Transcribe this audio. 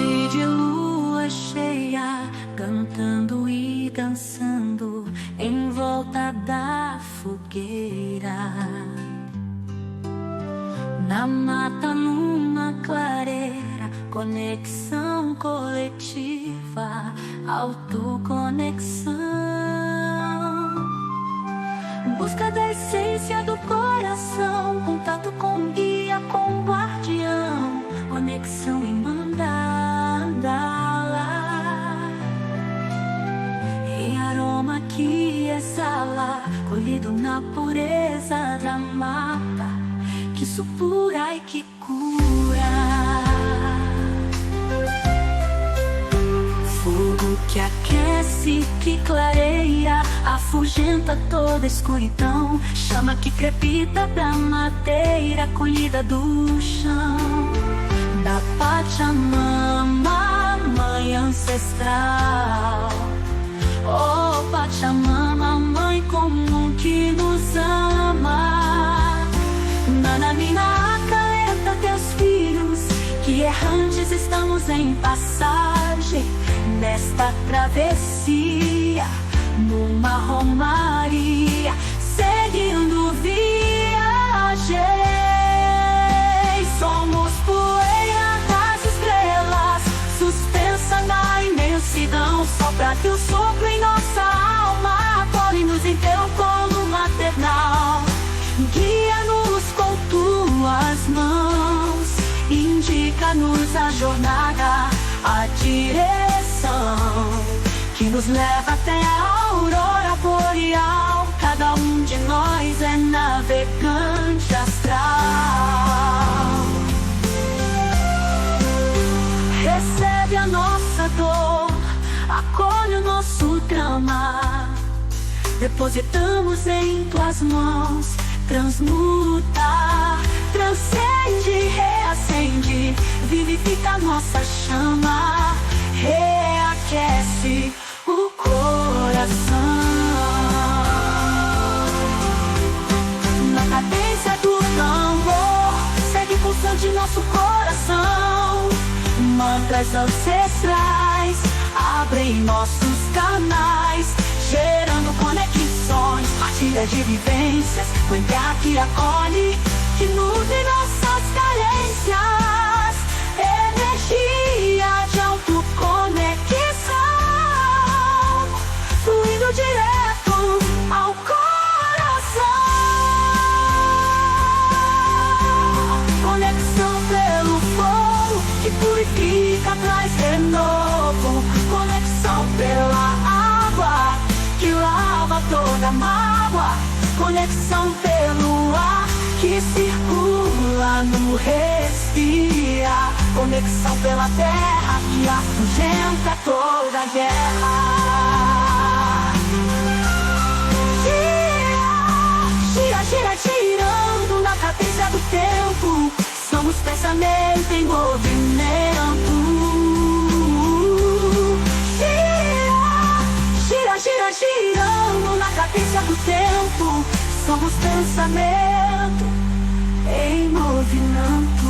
noite de lua cheia, cantando e dançando em volta da fogueira. Na mata, numa clareira, conexão coletiva, autoconexão. Busca da essência do coração, contato com o guia, com o guardião, conexão em mandala. Em aroma que exala, colhido na pureza da mata, que supura e que cura. Fogo que aquece, que clareia, afugenta toda escuridão. Chama que crepita da madeira, colhida do chão. Da Pachamama, mãe ancestral. Oh Pachamama, mãe comum que nos ama. Nananina, acalenta teus filhos, que errantes estamos em passagem, nesta travessia, numa romaria, seguindo viagem. Somos poeira das estrelas, suspensa na imensidão. Sopra teu sopro em nossa alma, acolhe-nos em teu colo maternal. Guia-nos com tuas mãos, indica-nos a jornada, a direção que nos leva até a aurora boreal. Cada um de nós é navegante astral. Recebe a nossa dor, acolhe o nosso drama, depositamos em tuas mãos. Transmuta, transcende, reacende, vivifica nossa chama, reaquece o coração. Na cadência do tambor, segue pulsante nosso coração. Mantras ancestrais abrem nossos canais, gerando conexões, partilha de vivências, mãe terra que acolhe, que nutre nossas carências, energia de autoconexão, fluindo direto ao coração. Conexão pelo fogo, que purifica, traz renovo. Conexão pela água, que lava toda mágoa. Conexão pelo ar, que circula no respira. Conexão pela terra, que afugenta toda guerra. Gira, gira, girando na cadência do tempo. Somos pensamento em movimento. Gira, girando na cadência do tempo. Somos pensamento em movimento.